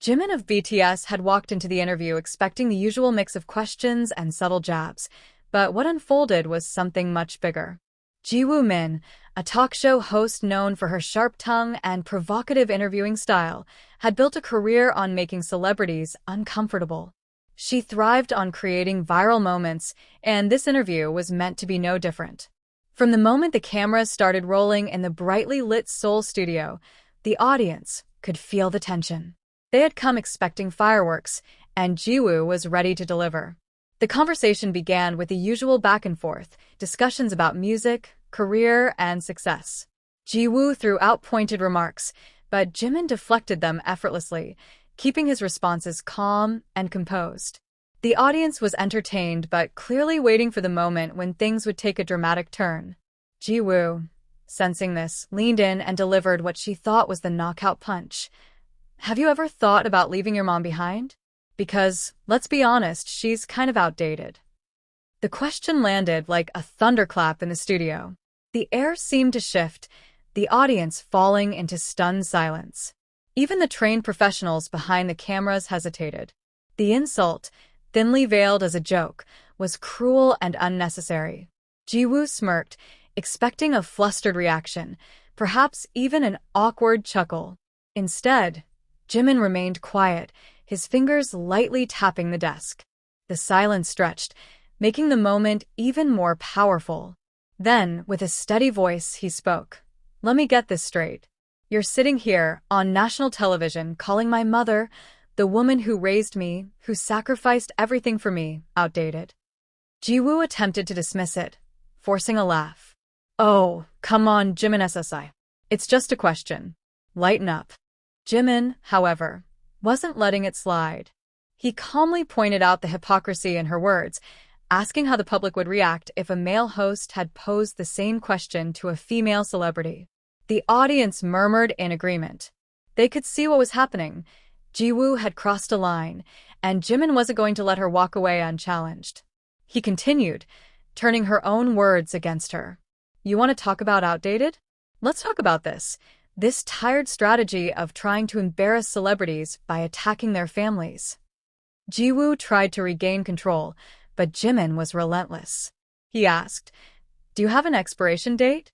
Jimin of BTS had walked into the interview expecting the usual mix of questions and subtle jabs, but what unfolded was something much bigger. Jimin, a talk show host known for her sharp tongue and provocative interviewing style, had built a career on making celebrities uncomfortable. She thrived on creating viral moments, and this interview was meant to be no different. From the moment the cameras started rolling in the brightly lit Seoul studio, the audience could feel the tension. They had come expecting fireworks, and Jiwoo was ready to deliver. The conversation began with the usual back and forth, discussions about music, career, and success. Jiwoo threw out pointed remarks, but Jimin deflected them effortlessly, keeping his responses calm and composed. The audience was entertained but clearly waiting for the moment when things would take a dramatic turn. Jiwoo, sensing this, leaned in and delivered what she thought was the knockout punch. Have you ever thought about leaving your mom behind? Because, let's be honest, she's kind of outdated. The question landed like a thunderclap in the studio. The air seemed to shift, the audience falling into stunned silence. Even the trained professionals behind the cameras hesitated. The insult, thinly veiled as a joke, was cruel and unnecessary. Jiwoo smirked, expecting a flustered reaction, perhaps even an awkward chuckle. Instead, Jimin remained quiet, his fingers lightly tapping the desk. The silence stretched, making the moment even more powerful. Then, with a steady voice, he spoke. Let me get this straight. You're sitting here, on national television, calling my mother, the woman who raised me, who sacrificed everything for me, outdated. Jiwoo attempted to dismiss it, forcing a laugh. Oh, come on, Jimin SSI. It's just a question. Lighten up. Jimin, however, wasn't letting it slide. He calmly pointed out the hypocrisy in her words, asking how the public would react if a male host had posed the same question to a female celebrity. The audience murmured in agreement. They could see what was happening. Jiwoo had crossed a line, and Jimin wasn't going to let her walk away unchallenged. He continued, turning her own words against her. You want to talk about outdated? Let's talk about this. This tired strategy of trying to embarrass celebrities by attacking their families. Jiwoo tried to regain control, but Jimin was relentless. He asked, Do you have an expiration date?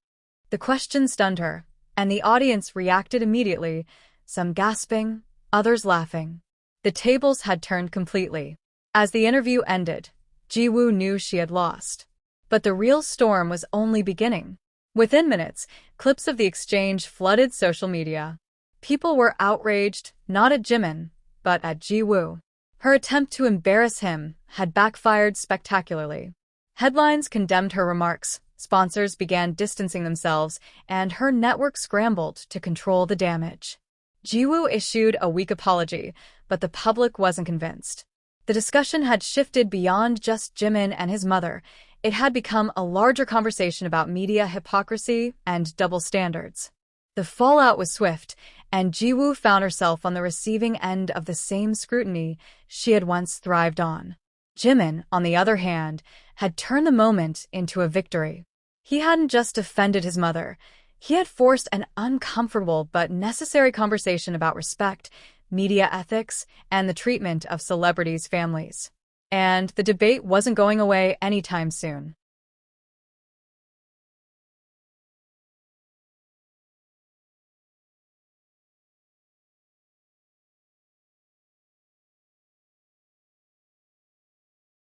The question stunned her, and the audience reacted immediately, some gasping, others laughing. The tables had turned completely. As the interview ended, Jiwoo knew she had lost. But the real storm was only beginning. Within minutes, clips of the exchange flooded social media. People were outraged, not at Jimin, but at Jiwoo. Her attempt to embarrass him had backfired spectacularly. Headlines condemned her remarks, sponsors began distancing themselves, and her network scrambled to control the damage. Jiwoo issued a weak apology, but the public wasn't convinced. The discussion had shifted beyond just Jimin and his mother. It had become a larger conversation about media hypocrisy and double standards. The fallout was swift, and Jiwoo found herself on the receiving end of the same scrutiny she had once thrived on. Jimin, on the other hand, had turned the moment into a victory. He hadn't just offended his mother. He had forced an uncomfortable but necessary conversation about respect, media ethics, and the treatment of celebrities' families. And the debate wasn't going away anytime soon.